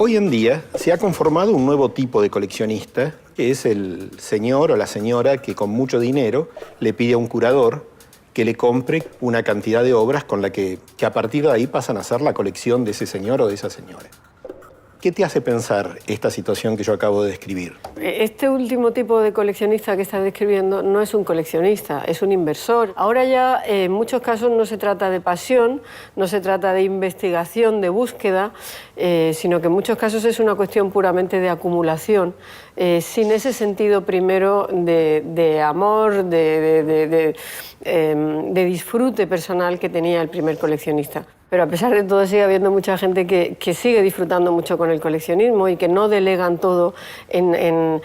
Hoy en día se ha conformado un nuevo tipo de coleccionista, que es el señor o la señora que con mucho dinero le pide a un curador que le compre una cantidad de obras con la que a partir de ahí pasan a ser la colección de ese señor o de esa señora. ¿Qué te hace pensar esta situación que yo acabo de describir? Este último tipo de coleccionista que estás describiendo no es un coleccionista, es un inversor. Ahora ya en muchos casos no se trata de pasión, no se trata de investigación, de búsqueda, sino que en muchos casos es una cuestión puramente de acumulación, sin ese sentido primero de amor, de disfrute personal que tenía el primer coleccionista. Pero a pesar de todo sigue habiendo mucha gente que sigue disfrutando mucho con el coleccionismo y que no delegan todo en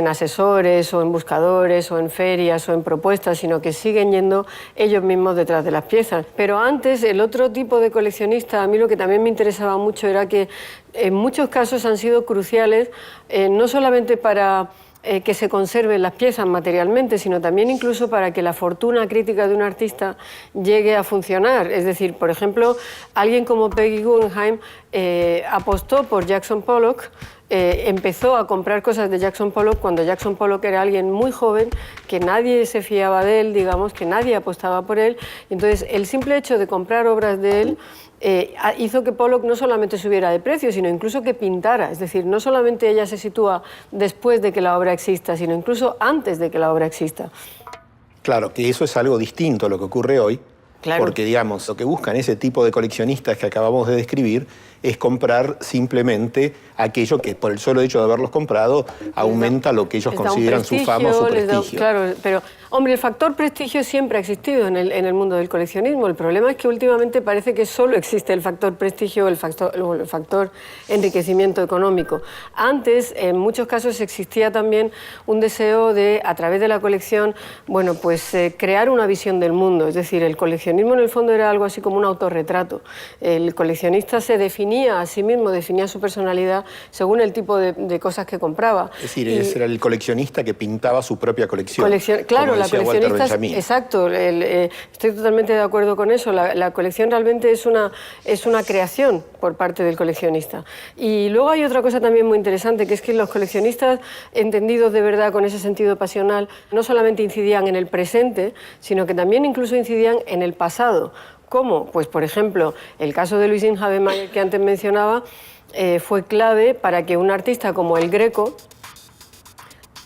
asesores o en buscadores o en ferias o en propuestas, sino que siguen yendo ellos mismos detrás de las piezas. Pero antes, el otro tipo de coleccionista, a mí lo que también me interesaba mucho era que en muchos casos han sido cruciales, no solamente para que se conserven las piezas materialmente, sino también incluso para que la fortuna crítica de un artista llegue a funcionar. Es decir, por ejemplo, alguien como Peggy Guggenheim apostó por Jackson Pollock, empezó a comprar cosas de Jackson Pollock cuando Jackson Pollock era alguien muy joven, que nadie se fiaba de él, digamos, que nadie apostaba por él. Entonces, el simple hecho de comprar obras de él hizo que Pollock no solamente subiera de precio, sino incluso que pintara. Es decir, no solamente ella se sitúa después de que la obra exista, sino incluso antes de que la obra exista. Claro, que eso es algo distinto a lo que ocurre hoy, claro. Porque, digamos, lo que buscan ese tipo de coleccionistas que acabamos de describir es comprar simplemente aquello que, por el solo hecho de haberlos comprado, aumenta lo que ellos consideran su fama o su prestigio. Claro, pero, hombre, el factor prestigio siempre ha existido en el mundo del coleccionismo. El problema es que últimamente parece que solo existe el factor prestigio o el factor enriquecimiento económico. Antes, en muchos casos, existía también un deseo de, a través de la colección, bueno, pues crear una visión del mundo. Es decir, el coleccionismo en el fondo era algo así como un autorretrato. El coleccionista se definía a sí mismo, definía su personalidad según el tipo de cosas que compraba. Es decir, ese era el coleccionista que pintaba su propia colección. Claro, la coleccionista, exacto, estoy totalmente de acuerdo con eso. La colección realmente es una creación por parte del coleccionista. Y luego hay otra cosa también muy interesante, que es que los coleccionistas, entendidos de verdad con ese sentido pasional, no solamente incidían en el presente, sino que también incluso incidían en el pasado. ¿Cómo? Pues, por ejemplo, el caso de Luis Havemeyer que antes mencionaba fue clave para que un artista como el Greco,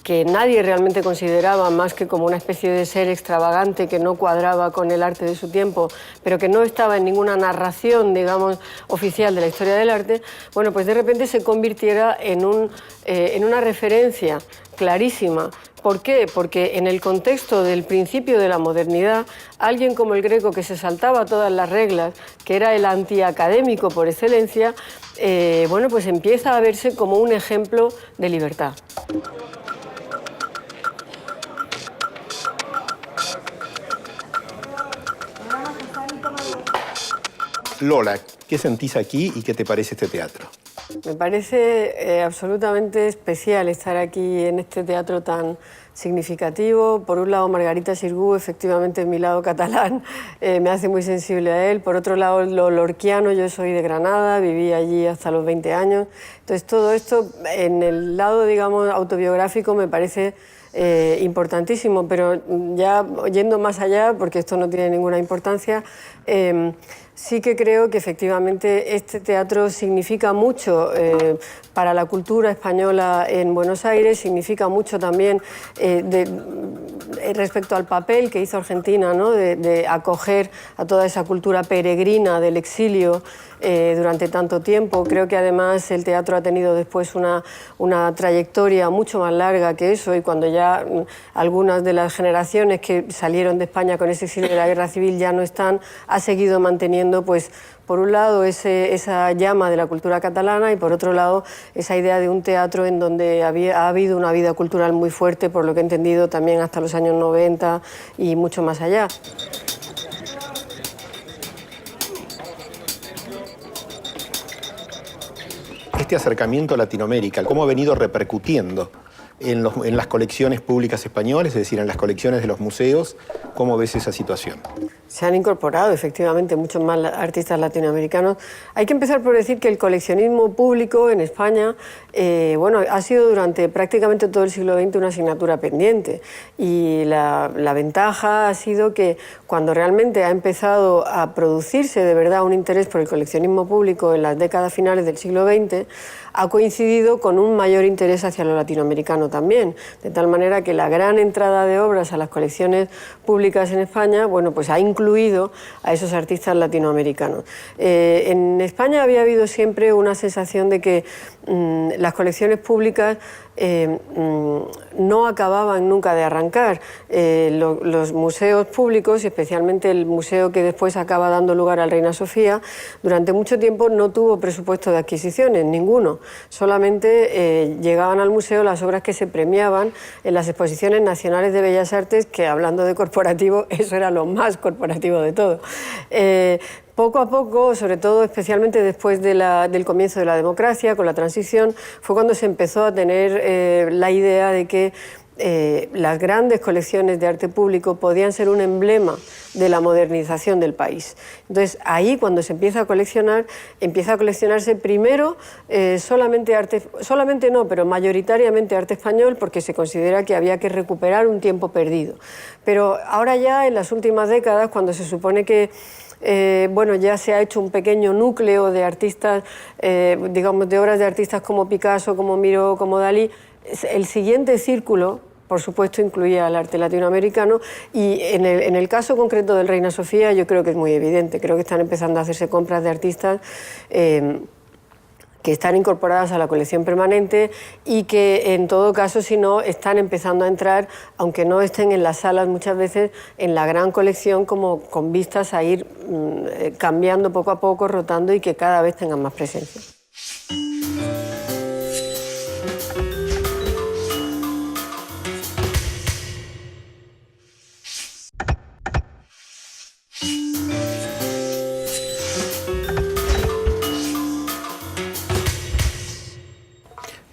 que nadie realmente consideraba más que como una especie de ser extravagante que no cuadraba con el arte de su tiempo, pero que no estaba en ninguna narración, digamos, oficial de la historia del arte, bueno, pues de repente se convirtiera en una referencia clarísima. ¿Por qué? Porque en el contexto del principio de la modernidad, alguien como el Greco, que se saltaba todas las reglas, que era el antiacadémico por excelencia, bueno, pues empieza a verse como un ejemplo de libertad. Lola, ¿qué sentís aquí y qué te parece este teatro? Me parece absolutamente especial estar aquí en este teatro tan significativo. Por un lado, Margarita Xirgu, efectivamente, mi lado catalán, me hace muy sensible a él. Por otro lado, lo lorquiano, yo soy de Granada, viví allí hasta los 20 años. Entonces, todo esto, en el lado, digamos, autobiográfico, me parece importantísimo, pero ya yendo más allá, porque esto no tiene ninguna importancia, sí que creo que efectivamente este teatro significa mucho para la cultura española en Buenos Aires, significa mucho también respecto al papel que hizo Argentina, ¿no? de acoger a toda esa cultura peregrina del exilio durante tanto tiempo. Creo que además el teatro ha tenido después una trayectoria mucho más larga que eso, y cuando ya algunas de las generaciones que salieron de España con ese exilio de la Guerra Civil ya no están, ha seguido manteniendo, pues, por un lado esa llama de la cultura catalana y por otro lado esa idea de un teatro en donde ha habido una vida cultural muy fuerte, por lo que he entendido, también hasta los años 90 y mucho más allá. Este acercamiento a Latinoamérica, ¿cómo ha venido repercutiendo en las colecciones públicas españolas, es decir, en las colecciones de los museos? ¿Cómo ves esa situación? Se han incorporado efectivamente muchos más artistas latinoamericanos. Hay que empezar por decir que el coleccionismo público en España bueno, ha sido durante prácticamente todo el siglo XX una asignatura pendiente, y la ventaja ha sido que cuando realmente ha empezado a producirse de verdad un interés por el coleccionismo público en las décadas finales del siglo XX, ha coincidido con un mayor interés hacia lo latinoamericano también, de tal manera que la gran entrada de obras a las colecciones públicas en España, bueno, pues ha incluido a esos artistas latinoamericanos. En España había habido siempre una sensación de que las colecciones públicas no acababan nunca de arrancar. Los museos públicos, y especialmente el museo que después acaba dando lugar al Reina Sofía, durante mucho tiempo no tuvo presupuesto de adquisiciones, ninguno. Solamente llegaban al museo las obras que se premiaban en las exposiciones nacionales de Bellas Artes, que, hablando de corporativo, eso era lo más corporativo de todo. Poco a poco, sobre todo especialmente después del comienzo de la democracia, con la transición, fue cuando se empezó a tener la idea de que las grandes colecciones de arte público podían ser un emblema de la modernización del país. Entonces, ahí cuando se empieza a coleccionarse primero solamente no, pero mayoritariamente arte español, porque se considera que había que recuperar un tiempo perdido. Pero ahora ya, en las últimas décadas, cuando se supone que bueno, ya se ha hecho un pequeño núcleo de artistas, digamos, de obras de artistas como Picasso, como Miró, como Dalí, el siguiente círculo, por supuesto, incluía al arte latinoamericano, y en el caso concreto del Reina Sofía yo creo que es muy evidente. Creo que están empezando a hacerse compras de artistas que están incorporadas a la colección permanente, y que en todo caso, si no, están empezando a entrar, aunque no estén en las salas muchas veces, en la gran colección, como con vistas a ir cambiando poco a poco, rotando, y que cada vez tengan más presencia.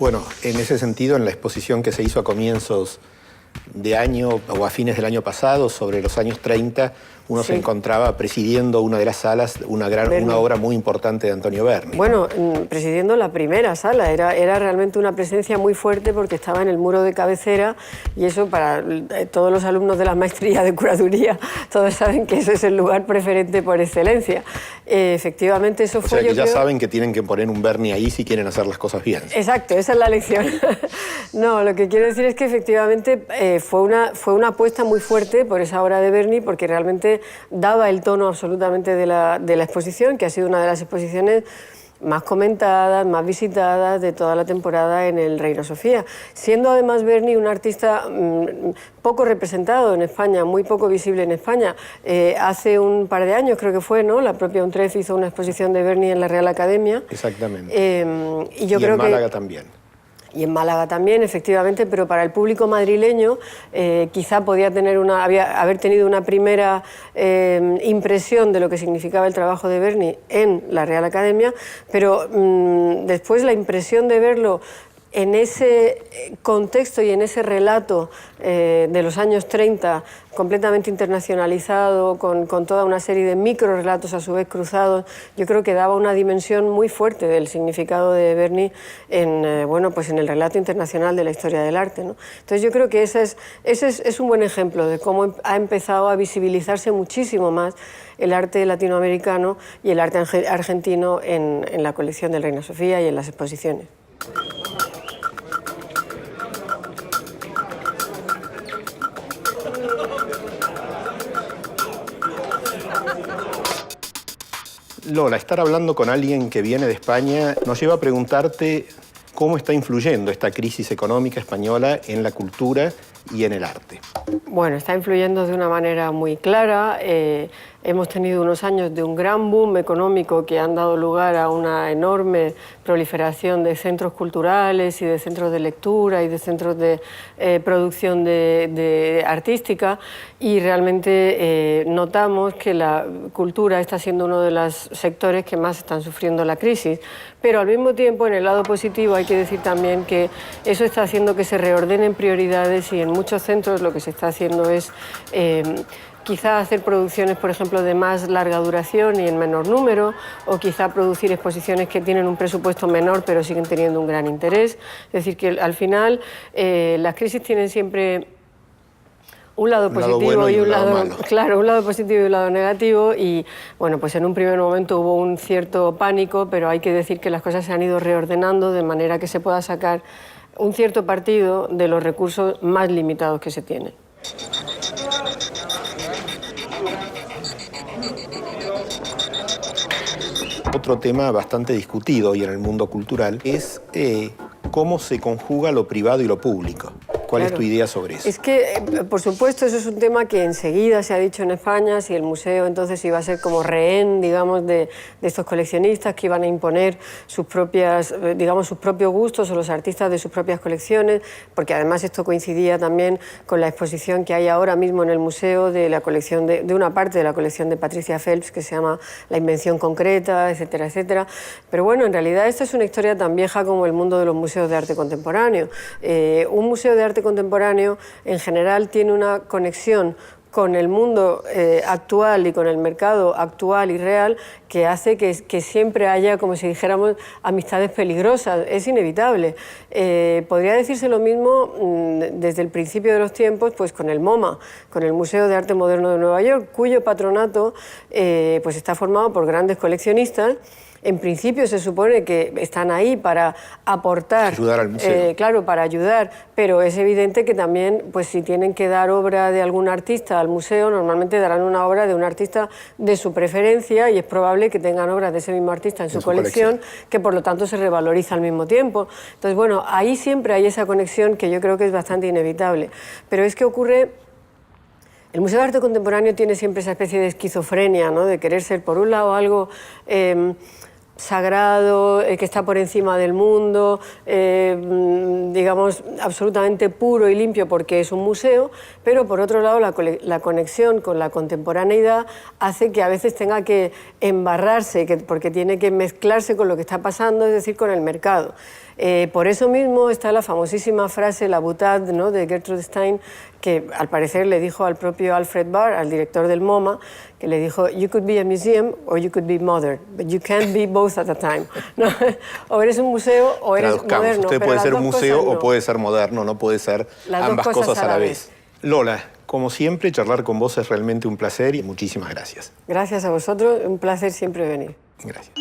Bueno, en ese sentido, en la exposición que se hizo a comienzos de año o a fines del año pasado, sobre los años 30, uno se encontraba presidiendo una de las salas, una obra muy importante de Antonio Berni. Bueno, presidiendo la primera sala, era realmente una presencia muy fuerte, porque estaba en el muro de cabecera, y eso, para todos los alumnos de la maestría de curaduría, todos saben que ese es el lugar preferente por excelencia. Efectivamente, eso fue... O sea, que ya saben que tienen que poner un Berni ahí si quieren hacer las cosas bien. Exacto, esa es la lección. No, lo que quiero decir es que efectivamente fue una apuesta muy fuerte por esa obra de Berni, porque realmente daba el tono absolutamente de la exposición, que ha sido una de las exposiciones más comentadas, más visitadas de toda la temporada en el Reina Sofía. Siendo además Berni un artista poco representado en España, muy poco visible en España. Hace un par de años, creo que fue, ¿no?, la propia UNTREF hizo una exposición de Berni en la Real Academia. Exactamente. Y yo creo en Málaga también. Y en Málaga también, efectivamente, pero para el público madrileño quizá podía haber tenido una primera impresión de lo que significaba el trabajo de Berni en la Real Academia, pero después la impresión de verlo en ese contexto y en ese relato de los años 30, completamente internacionalizado, con toda una serie de microrelatos a su vez cruzados, yo creo que daba una dimensión muy fuerte del significado de Berni bueno, pues en el relato internacional de la historia del arte, ¿no? Entonces yo creo que ese es un buen ejemplo de cómo ha empezado a visibilizarse muchísimo más el arte latinoamericano y el arte argentino en la colección del Reina Sofía y en las exposiciones. Lola, estar hablando con alguien que viene de España nos lleva a preguntarte cómo está influyendo esta crisis económica española en la cultura y en el arte. Bueno, está influyendo de una manera muy clara. Hemos tenido unos años de un gran boom económico que han dado lugar a una enorme proliferación de centros culturales y de centros de lectura y de centros de producción artística, y realmente notamos que la cultura está siendo uno de los sectores que más están sufriendo la crisis. Pero al mismo tiempo, en el lado positivo, hay que decir también que eso está haciendo que se reordenen prioridades, y en muchos centros lo que se está haciendo es quizá hacer producciones, por ejemplo, de más larga duración y en menor número, o quizá producir exposiciones que tienen un presupuesto menor pero siguen teniendo un gran interés. Es decir, que al final las crisis tienen siempre un lado positivo y un lado malo. Claro, un lado positivo y un lado negativo, y bueno, pues en un primer momento hubo un cierto pánico, pero hay que decir que las cosas se han ido reordenando de manera que se pueda sacar un cierto partido de los recursos más limitados que se tienen. Otro tema bastante discutido hoy en el mundo cultural es cómo se conjuga lo privado y lo público. ¿Cuál es tu idea sobre eso? Es que, por supuesto, eso es un tema que enseguida se ha dicho en España, si el museo entonces iba a ser como rehén, digamos, de estos coleccionistas que iban a imponer sus propias, digamos, sus propios gustos, o los artistas de sus propias colecciones, porque además esto coincidía también con la exposición que hay ahora mismo en el museo de la colección de una parte de la colección de Patricia Phelps, que se llama La invención concreta, etcétera, etcétera. Pero bueno, en realidad esta es una historia tan vieja como el mundo de los museos de arte contemporáneo. Un museo de arte contemporáneo en general tiene una conexión con el mundo actual y con el mercado actual y real que hace que siempre haya, como si dijéramos, amistades peligrosas. Es inevitable. Podría decirse lo mismo desde el principio de los tiempos, pues con el MoMA, con el Museo de Arte Moderno de Nueva York, cuyo patronato pues está formado por grandes coleccionistas. En principio se supone que están ahí para aportar, ayudar al museo. Claro, para ayudar, pero es evidente que también, pues si tienen que dar obra de algún artista al museo, normalmente darán una obra de un artista de su preferencia, y es probable que tengan obras de ese mismo artista en su colección, que por lo tanto se revaloriza al mismo tiempo. Entonces, bueno, ahí siempre hay esa conexión que yo creo que es bastante inevitable. Pero es que ocurre... El Museo de Arte Contemporáneo tiene siempre esa especie de esquizofrenia, ¿no? De querer ser, por un lado, algo sagrado, que está por encima del mundo, digamos, absolutamente puro y limpio porque es un museo, pero por otro lado la conexión con la contemporaneidad hace que a veces tenga que embarrarse, porque tiene que mezclarse con lo que está pasando, es decir, con el mercado. Por eso mismo está la famosísima frase, la boutade, ¿no?, de Gertrude Stein, que al parecer le dijo al propio Alfred Barr, al director del MoMA, que le dijo: "You could be a museum or you could be modern, but you can't be both at a time". ¿No? O eres un museo o eres moderno. Usted puede ser un museo o puede ser moderno, no puede ser ambas cosas a la vez. Lola, como siempre, charlar con vos es realmente un placer y muchísimas gracias. Gracias a vosotros, un placer siempre venir. Gracias.